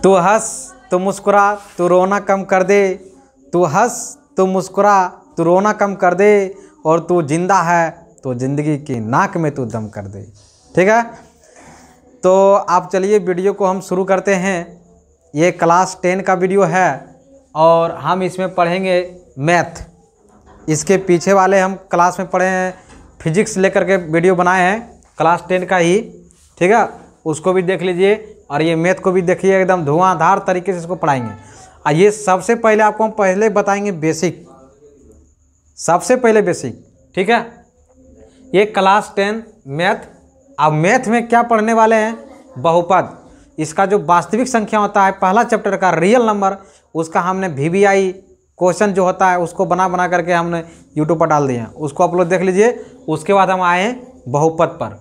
तू हंस तू मुस्कुरा तू रोना कम कर दे, तू हंस तू मुस्कुरा तू रोना कम कर दे, और तू जिंदा है तो ज़िंदगी की नाक में तू दम कर दे। ठीक है, तो आप चलिए वीडियो को हम शुरू करते हैं। ये क्लास 10 का वीडियो है और हम इसमें पढ़ेंगे मैथ। इसके पीछे वाले हम क्लास में पढ़े हैं, फिजिक्स लेकर के वीडियो बनाए हैं क्लास 10 का ही। ठीक है, उसको भी देख लीजिए और ये मैथ को भी देखिए, एकदम धुआंधार तरीके से इसको पढ़ाएंगे। और ये सबसे पहले आपको हम पहले बताएंगे बेसिक, सबसे पहले बेसिक। ठीक है, ये क्लास 10 मैथ। अब मैथ में क्या पढ़ने वाले हैं? बहुपद। इसका जो वास्तविक संख्या होता है, पहला चैप्टर का रियल नंबर, उसका हमने VBI क्वेश्चन जो होता है उसको बना करके हमने यूट्यूब पर डाल दिए हैं, उसको आप लोग देख लीजिए। उसके बाद हम आए बहुपद पर।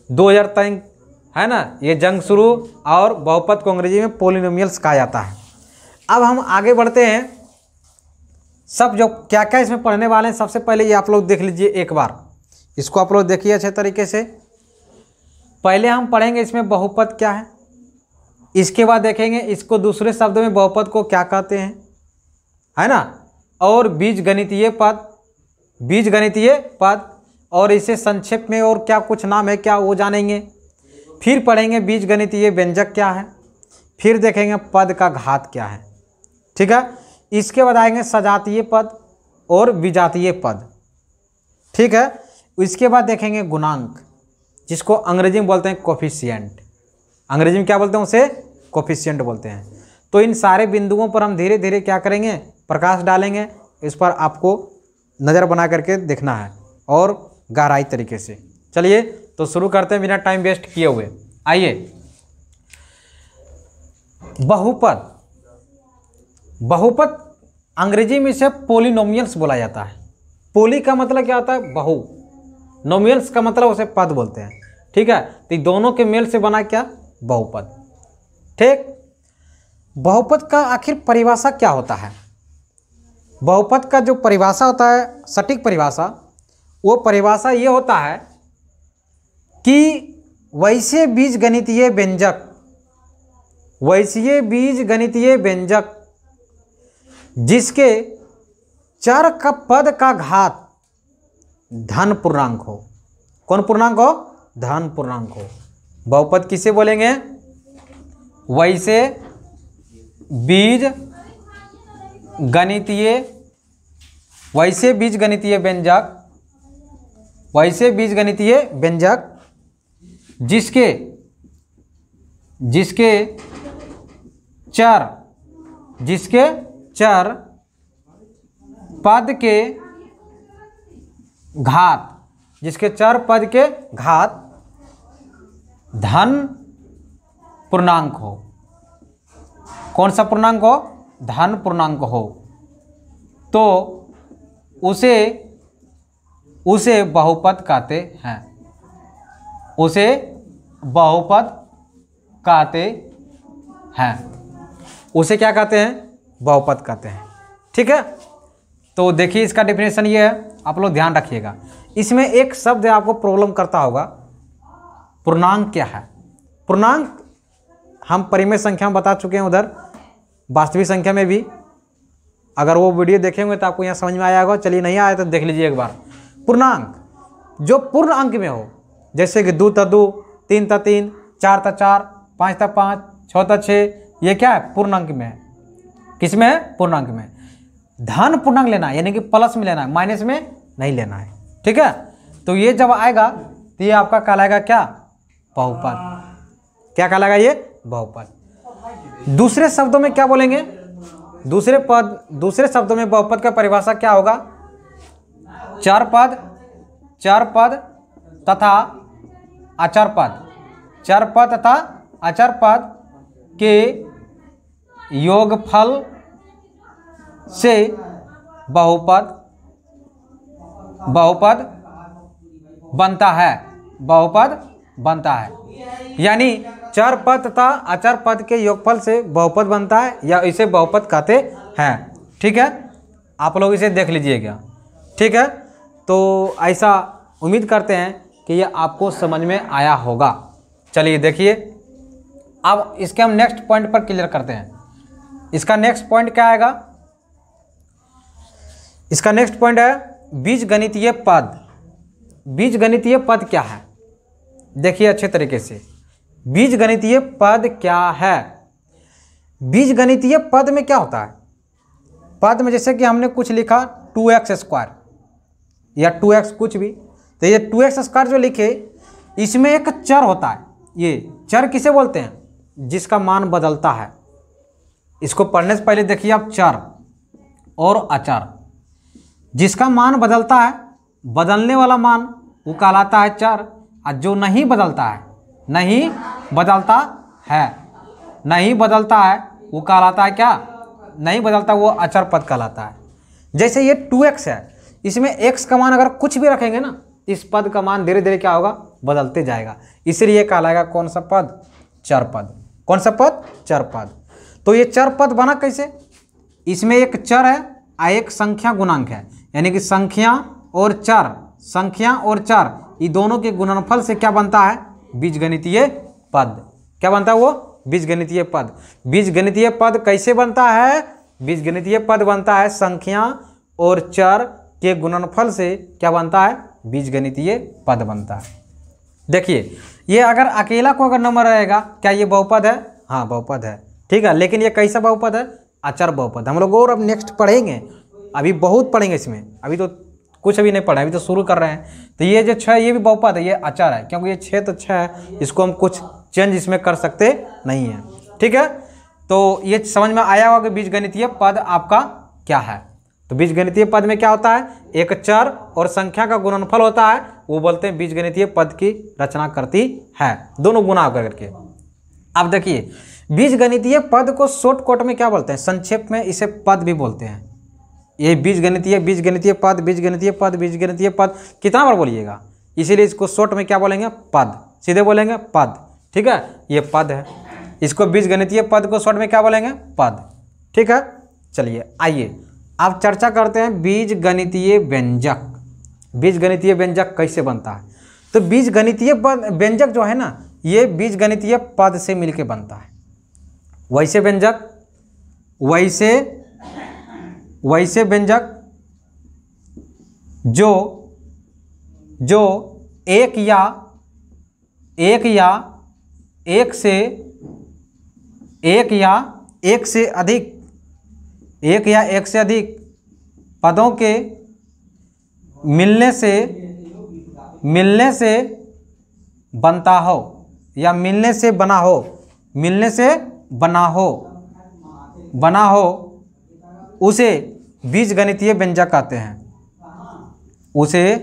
2003 है ना, ये जंग शुरू, और बहुपद को अंग्रेजी में पोलिनोमियल्स कहा जाता है। अब हम आगे बढ़ते हैं। सब जो क्या क्या इसमें पढ़ने वाले हैं, सबसे पहले ये आप लोग देख लीजिए एक बार, इसको आप लोग देखिए अच्छे तरीके से। पहले हम पढ़ेंगे इसमें बहुपद क्या है, इसके बाद देखेंगे इसको दूसरे शब्दों में बहुपद को क्या कहते हैं, है ना, और बीजगणितीय पद, बीजगणितीय पद, और इसे संक्षेप में और क्या कुछ नाम है क्या वो जानेंगे। फिर पढ़ेंगे बीजगणितीय व्यंजक क्या है, फिर देखेंगे पद का घात क्या है। ठीक है, इसके बाद आएंगे सजातीय पद और विजातीय पद। ठीक है, इसके बाद देखेंगे गुणांक, जिसको अंग्रेजी में बोलते हैं कोफिशिएंट। अंग्रेजी में क्या बोलते हैं? उसे कोफिशिएंट बोलते हैं। तो इन सारे बिंदुओं पर हम धीरे धीरे क्या करेंगे? प्रकाश डालेंगे। इस पर आपको नज़र बना करके देखना है और गहराई तरीके से। चलिए तो शुरू करते हैं बिना टाइम वेस्ट किए हुए। आइए, बहुपद। बहुपद अंग्रेजी में इसे पोलिनोमियल्स बोला जाता है। पोली का मतलब क्या होता है? बहु। नोमियल्स का मतलब उसे पद बोलते हैं। ठीक है, तो दोनों के मेल से बना क्या? बहुपद। ठीक, बहुपद का आखिर परिभाषा क्या होता है? बहुपद का जो परिभाषा होता है, सटीक परिभाषा, वो परिभाषा ये होता है कि वैसे बीजगणितीय व्यंजक, वैसे बीजगणितीय व्यंजक जिसके चर का पद का घात धन पूर्णांक हो। कौन पूर्णांक हो? धन पूर्णांक हो। बहुपद किसे बोलेंगे? वैसे बीज गणितीय, वैसे बीजगणितीय व्यंजक, वैसे बीजगणितीय व्यंजक जिसके चर पद के घात, जिसके चर पद के घात धन पूर्णांक हो। कौन सा पूर्णांक हो? धन पूर्णांक हो, तो उसे बहुपद कहते हैं। उसे बहुपद कहते हैं। उसे क्या कहते हैं? बहुपद कहते हैं। ठीक है, तो देखिए इसका डेफिनेशन ये है, आप लोग ध्यान रखिएगा। इसमें एक शब्द आपको प्रॉब्लम करता होगा, पूर्णांक क्या है? पूर्णांक हम परिमेय संख्या में बता चुके हैं, उधर वास्तविक संख्या में भी। अगर वो वीडियो देखेंगे तो आपको यहाँ समझ में आया होगा। चलिए नहीं आया तो देख लीजिए एक बार। पूर्णांक जो पूर्ण अंक में हो, जैसे कि 2 × 2, 3 × 3, 4 × 4, 5 × 5, 6 × 6, ये क्या है? पूर्ण अंक में है। किस में है? पूर्ण अंक में। धन पूर्णांक लेना है, यानी कि प्लस में लेना है, माइनस में नहीं लेना है। ठीक है, तो ये जब आएगा तो ये आपका कहलाएगा क्या? बहुपद। क्या कहलाएगा ये? बहुपद। दूसरे शब्दों में क्या बोलेंगे? दूसरे शब्दों में बहुपद का परिभाषा क्या होगा? चर पद तथा अचर पद, चर पद तथा अचर पद के योगफल से बहुपद बनता है। बहुपद बनता है, यानी चर पद तथा अचर पद के योगफल से बहुपद बनता है, या इसे बहुपद कहते हैं। ठीक है, आप लोग इसे देख लीजिएगा। ठीक है, तो ऐसा उम्मीद करते हैं कि ये आपको समझ में आया होगा। चलिए देखिए, अब इसके हम नेक्स्ट पॉइंट पर क्लियर करते हैं। इसका नेक्स्ट पॉइंट क्या आएगा? इसका नेक्स्ट पॉइंट है बीजगणितीय पद। बीजगणितीय पद क्या है? देखिए अच्छे तरीके से, बीजगणितीय पद क्या है? बीजगणितीय पद में क्या होता है? पद में जैसे कि हमने कुछ लिखा 2x² या 2x कुछ भी, तो ये 2x² जो लिखे इसमें एक चर होता है। ये चर किसे बोलते हैं? जिसका मान बदलता है। इसको पढ़ने से पहले देखिए आप, चर और अचर। जिसका मान बदलता है, बदलने वाला मान, वो कहलाता है चर। और जो नहीं बदलता है, नहीं बदलता है, नहीं बदलता है, वो कहलाता है क्या? नहीं बदलता, वो अचर पद कहलाता है। जैसे ये 2x है, इसमें x का मान अगर कुछ भी रखेंगे ना, इस पद का मान धीरे धीरे क्या होगा? बदलते जाएगा। इसलिए कहलाएगा कौन सा पद? चर पद। कौन सा पद? चर पद। तो ये चर पद बना कैसे? इसमें एक चर है और एक संख्या गुणांक है, यानी कि संख्या और चर, संख्या और चर, ये दोनों के गुणनफल से क्या बनता है? बीजगणितीय पद। क्या बनता है वो? बीजगणितीय पद। बीजगणितीय पद कैसे बनता है? बीजगणितीय पद बनता है संख्या और चर के गुणनफल से क्या बनता है? बीजगणितीय पद बनता है। देखिए, ये अगर अकेला को अगर नंबर रहेगा, क्या ये बहुपद है? हाँ बहुपद है, ठीक है। लेकिन ये कैसा बहुपद है? अचर बहुपद। हम लोग और अब नेक्स्ट पढ़ेंगे, अभी बहुत पढ़ेंगे इसमें, अभी तो कुछ अभी नहीं पढ़ा, अभी तो शुरू कर रहे हैं। तो ये जो 6 ये भी बहुपद है, ये अचर है, क्योंकि ये 6 तो 6 है, इसको हम कुछ चेंज इसमें कर सकते नहीं हैं, ठीक है। तो ये समझ में आया होगा कि बीजगणितीय पद आपका क्या है। तो बीजगणितीय पद में क्या होता है? एक चर और संख्या का गुणनफल होता है, वो बोलते हैं बीजगणितीय पद की रचना करती है, दोनों गुना करके। अब देखिए, बीजगणितीय पद को शॉर्टकट में क्या बोलते हैं? संक्षेप में इसे पद भी बोलते हैं। ये बीजगणितीय, बीजगणितीय पद, बीजगणितीय पद, बीजगणितीय पद कितना बार बोलिएगा, इसीलिए इसको शॉर्ट में क्या बोलेंगे? पद। सीधे बोलेंगे पद, ठीक है। ये पद है, इसको बीजगणितीय पद को शॉर्ट में क्या बोलेंगे? पद, ठीक है। चलिए आइए अब चर्चा करते हैं बीजगणितीय व्यंजक। बीजगणितीय व्यंजक कैसे बनता है? तो बीजगणितीय व्यंजक जो है ना, ये बीजगणितीय पद से मिलके बनता है। वैसे व्यंजक, वैसे व्यंजक जो एक या एक से अधिक पदों के मिलने से बनता हो या मिलने से बना हो, उसे बीजगणितीय व्यंजक कहते हैं। उसे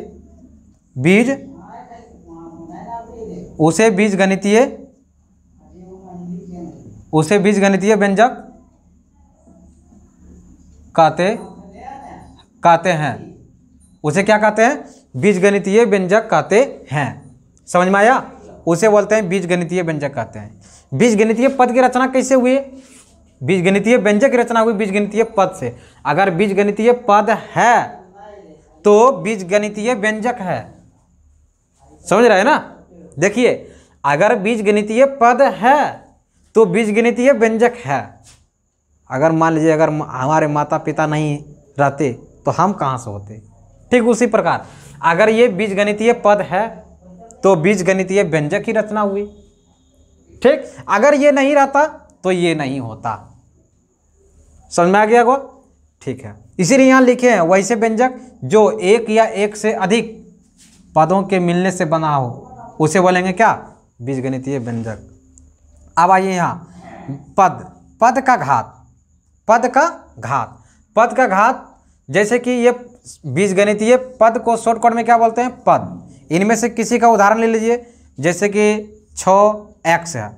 बीजगणितीय व्यंजक कहते हैं। उसे क्या कहते हैं? बीजगणितीय व्यंजक कहते हैं। समझ में आया? उसे बोलते हैं बीजगणितीय व्यंजक कहते हैं। बीजगणितीय पद की रचना कैसे हुई? बीजगणितीय व्यंजक की रचना हुई बीजगणितीय पद से। अगर बीजगणितीय पद है तो बीजगणितीय व्यंजक है। समझ रहे हैं ना? देखिए, अगर बीजगणितीय पद है तो बीजगणितीय व्यंजक है। अगर मान लीजिए अगर हमारे माता पिता नहीं रहते तो हम कहाँ से होते? ठीक उसी प्रकार अगर ये बीजगणितीय पद है तो बीजगणितीय व्यंजक की रचना हुई। ठीक, अगर ये नहीं रहता तो ये नहीं होता। समझ में आ गया को? ठीक है, इसीलिए यहाँ लिखे हैं वैसे व्यंजक जो एक या एक से अधिक पदों के मिलने से बना हो, उसे बोलेंगे क्या? बीजगणितीय व्यंजक। अब आइए यहाँ पद का घात। जैसे कि ये बीजगणितीय पद को शॉर्टकट में क्या बोलते हैं? पद। इनमें से किसी का उदाहरण ले लीजिए, जैसे कि 6x है,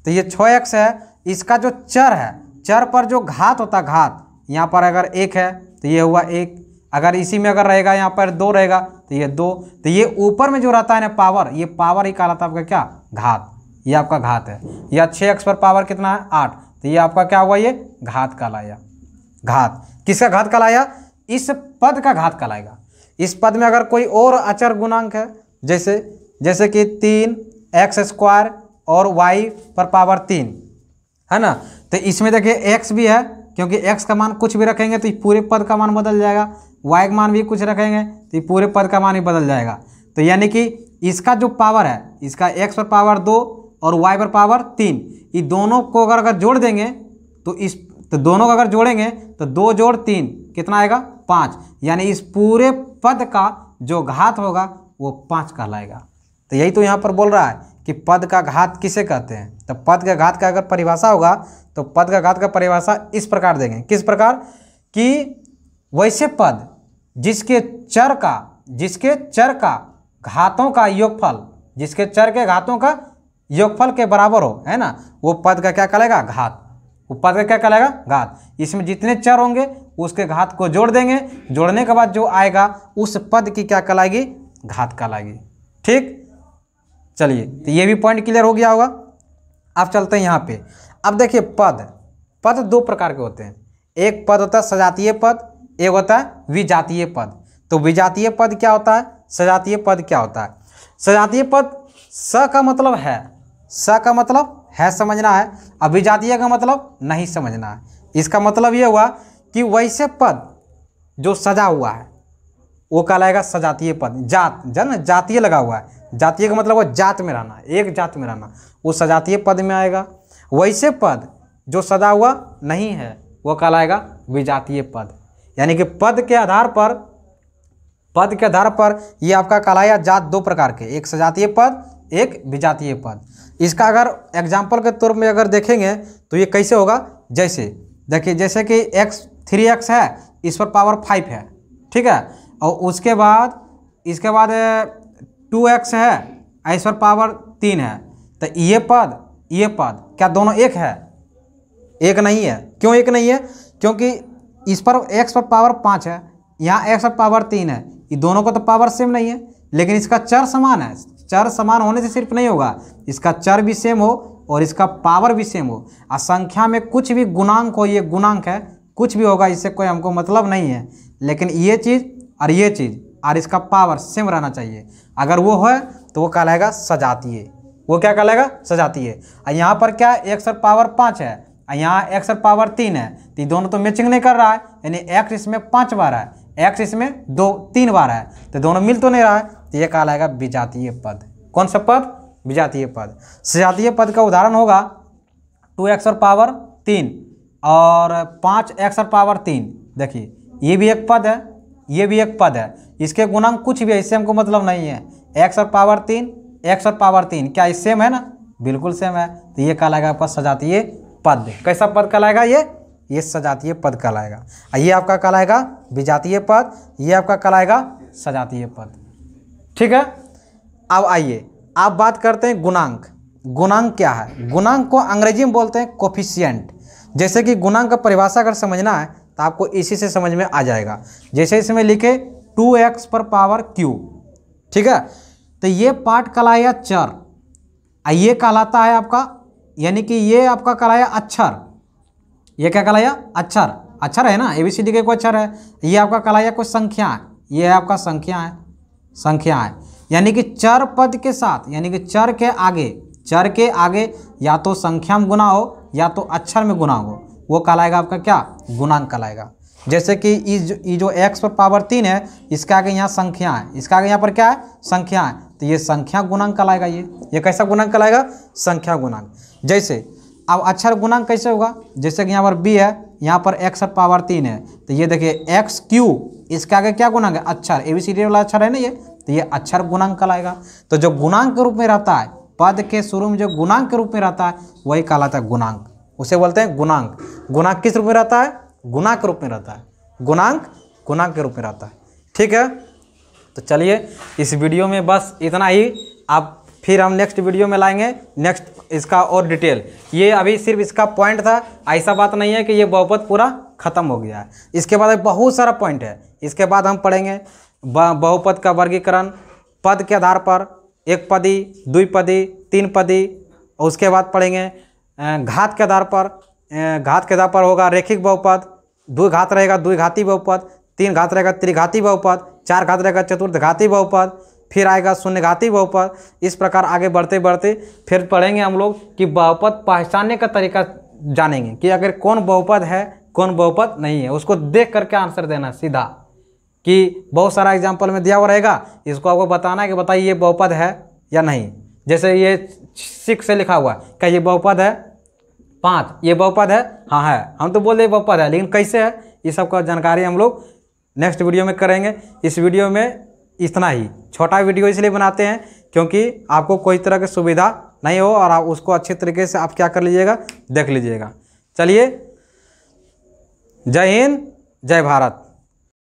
तो ये 6x है, इसका जो चर है, चर पर जो घात होता है, घात यहाँ पर अगर 1 है तो ये हुआ 1, अगर इसी में अगर रहेगा यहाँ पर 2 रहेगा तो ये 2, तो ये ऊपर में जो रहता है ना पावर, ये पावर ही कहलाता है आपका क्या? घात। ये आपका घात है। या 6x पर पावर कितना है? 8, तो ये आपका क्या हुआ? ये घात कहलाया। घात किसका घात कहलाया? इस पद का घात कहलाएगा। इस पद में अगर कोई और अचर गुणांक है, जैसे कि 3x² और y पर पावर 3 है ना। तो इसमें देखिए x भी है, क्योंकि x का मान कुछ भी रखेंगे तो पूरे पद का मान बदल जाएगा, y का मान भी कुछ रखेंगे तो पूरे पद का मान ही बदल जाएगा। तो यानी कि इसका जो पावर है, इसका x पर पावर 2 और y पर पावर 3, ये दोनों को अगर जोड़ देंगे तो दोनों को अगर जोड़ेंगे तो 2 जोड़ 3 कितना आएगा 5, यानी इस पूरे पद का जो घात होगा वो 5 कहलाएगा। तो यही तो यहाँ पर बोल रहा है कि पद का घात किसे कहते हैं। तो पद का घात का अगर परिभाषा होगा तो पद का घात का परिभाषा इस प्रकार देंगे, किस प्रकार कि वैसे पद जिसके चर का घातों का योगफल, जिसके चर के घातों का योगफल के बराबर हो, है ना, वो पद का क्या कहलाएगा घात। वो पद का क्या कहलाएगा घात। इसमें जितने चर होंगे उसके घात को जोड़ देंगे, जोड़ने के बाद जो आएगा उस पद की क्या कहलाएगी घात कहलाएगी। ठीक, चलिए तो ये भी पॉइंट क्लियर हो गया होगा। अब चलते हैं यहाँ पे। अब देखिए पद दो प्रकार के होते हैं, एक पद होता है सजातीय पद, एक होता है विजातीय पद। तो विजातीय पद क्या होता है, सजातीय पद क्या होता है। सजातीय पद स का मतलब है, स का मतलब है समझना है, अब विजातीय का मतलब नहीं समझना है। इसका मतलब ये हुआ कि वैसे पद जो सजा हुआ है वो कहलाएगा सजातीय पद। जातीय लगा हुआ है, जातीय का मतलब वो जात में रहना, एक जात में रहना, वो सजातीय पद में आएगा। वैसे पद जो सजा हुआ नहीं है वो कहलाएगा विजातीय पद। यानी कि पद के आधार पर ये आपका कहलाया जात दो प्रकार के, एक सजातीय पद, एक विजातीय पद। इसका अगर एग्जाम्पल के तौर में अगर देखेंगे तो ये कैसे होगा, जैसे देखिए जैसे कि 3x है, इस पर पावर 5 है, ठीक है, और उसके बाद इसके बाद 2x है, इस पर पावर 3 है। तो ये पद क्या दोनों एक है? एक नहीं है। क्यों एक नहीं है? क्योंकि इस पर x पर पावर 5 है, यहाँ x पर पावर 3 है, ये दोनों को तो पावर सेम नहीं है, लेकिन इसका चर समान है। चर समान होने से सिर्फ नहीं होगा, इसका चर भी सेम हो और इसका पावर भी सेम हो। और संख्या में कुछ भी गुणांक हो, ये गुणांक है, कुछ भी होगा, इससे कोई हमको मतलब नहीं है, लेकिन ये चीज़ और इसका पावर सेम रहना चाहिए। अगर वो है तो वो कहलाएगा सजातीय। वो क्या कहलाएगा? सजातीय। और यहाँ पर क्या है, x पर पावर 5 है, यहाँ x पर पावर 3 है, तो ये दोनों तो मैचिंग नहीं कर रहा है, यानी x इसमें 5 बार है, x इसमें 3 बार है, तो दोनों मिल तो नहीं रहा है, तो ये कहलाएगा विजातीय पद। कौन सा पद? विजातीय पद। सजातीय पद का उदाहरण होगा 2x पर पावर 3 और 5x पर पावर 3। देखिए ये भी एक पद है, ये भी एक पद है, इसके गुणांक कुछ भी है, इससे हमको मतलब नहीं है। x पर पावर 3, x पर पावर 3, क्या ये सेम है ना? बिल्कुल सेम है, तो ये कहलाएगा आपका सजातीय पद। कैसा पद कहलाएगा? ये सजातीय पद कहलाएगा। ये आपका कहलाएगा विजातीय पद, ये आपका कहलाएगा सजातीय पद। ठीक है, अब आइए आप बात करते हैं गुणांक। गुणांक क्या है? गुणांक को अंग्रेजी में बोलते हैं कोफिशिएंट। जैसे कि गुणांक का परिभाषा अगर समझना है तो आपको इसी से समझ में आ जाएगा। जैसे इसमें लिखे 2x पर पावर q, ठीक है, तो ये पार्ट कहलाया चर, ये कहलाता है आपका, यानी कि ये आपका कहलाया अक्षर। ये क्या कहलाया? अक्षर। अक्षर है ना, ABCD के कोई अक्षर है। ये आपका कहलाया कोई संख्या है, ये आपका संख्या है, संख्या है। यानी कि चर पद के साथ, यानी कि चर के आगे या तो संख्या में गुना हो या तो अक्षर में गुना हो, वो कहलाएगा आपका क्या? गुणांक कहलाएगा। जैसे कि ये जो x पर पावर 3 है, इसके आगे यहाँ संख्या है, इसके आगे यहाँ पर क्या है? संख्या है, तो ये संख्या गुणांक कहलाएगा। ये कैसा गुणांक कहलाएगा? संख्या गुणांक। जैसे अब अक्षर गुणांक कैसे होगा? जैसे कि यहाँ पर b है, यहाँ पर x पर पावर 3 है, तो ये देखिए xq, इसके आगे क्या गुणांक है? अक्षर, ABCD वाला अक्षर है ना ये, तो ये अक्षर गुणांक कहलाएगा। तो जो गुणांक के रूप में रहता है, पद के शुरू में जो गुणांक के रूप में रहता है वही कहलाता है गुणांक, उसे बोलते हैं गुणांक। गुणांक किस रूप में रहता है? गुणा के रूप में रहता है। गुणांक गुणांक के रूप में रहता है। ठीक है, तो चलिए इस वीडियो में बस इतना ही। अब फिर हम नेक्स्ट वीडियो में लाएंगे नेक्स्ट इसका और डिटेल। ये अभी सिर्फ इसका पॉइंट था, ऐसा बात नहीं है कि ये बहुपद पूरा खत्म हो गया है। इसके बाद बहुत सारा पॉइंट है। इसके बाद हम पढ़ेंगे बहुपद का वर्गीकरण, पद के आधार पर, एक पदी, द्विपदी, तीन पदी, और उसके बाद पढ़ेंगे घात के आधार पर। घात के आधार पर होगा रेखिक बहुपद, दो घात रहेगा द्विघाती बहुपद, तीन घात रहेगा त्रिघाती बहुपद, चार घात रहेगा चतुर्थघाती बहुपद, फिर आएगा शून्यघाती बहुपद। इस प्रकार आगे बढ़ते बढ़ते फिर पढ़ेंगे हम लोग कि बहुपद पहचानने का तरीका जानेंगे कि अगर कौन बहुपद है कौन बहुपद नहीं है, उसको देख करके आंसर देना सीधा, कि बहुत सारा एग्जाम्पल में दिया हुआ रहेगा, इसको आपको बताना है कि बताइए ये बहुपद है या नहीं। जैसे ये 6 से लिखा हुआ है, क्या ये बहुपद है? 5 ये बहुपद है? हाँ है, हम तो बोल रहे बहुपद है, लेकिन कैसे है ये सब का जानकारी हम लोग नेक्स्ट वीडियो में करेंगे। इस वीडियो में इतना ही, छोटा वीडियो इसलिए बनाते हैं क्योंकि आपको कोई तरह की सुविधा नहीं हो और आप उसको अच्छे तरीके से आप क्या कर लीजिएगा, देख लीजिएगा। चलिए, जय हिंद, जय भारत।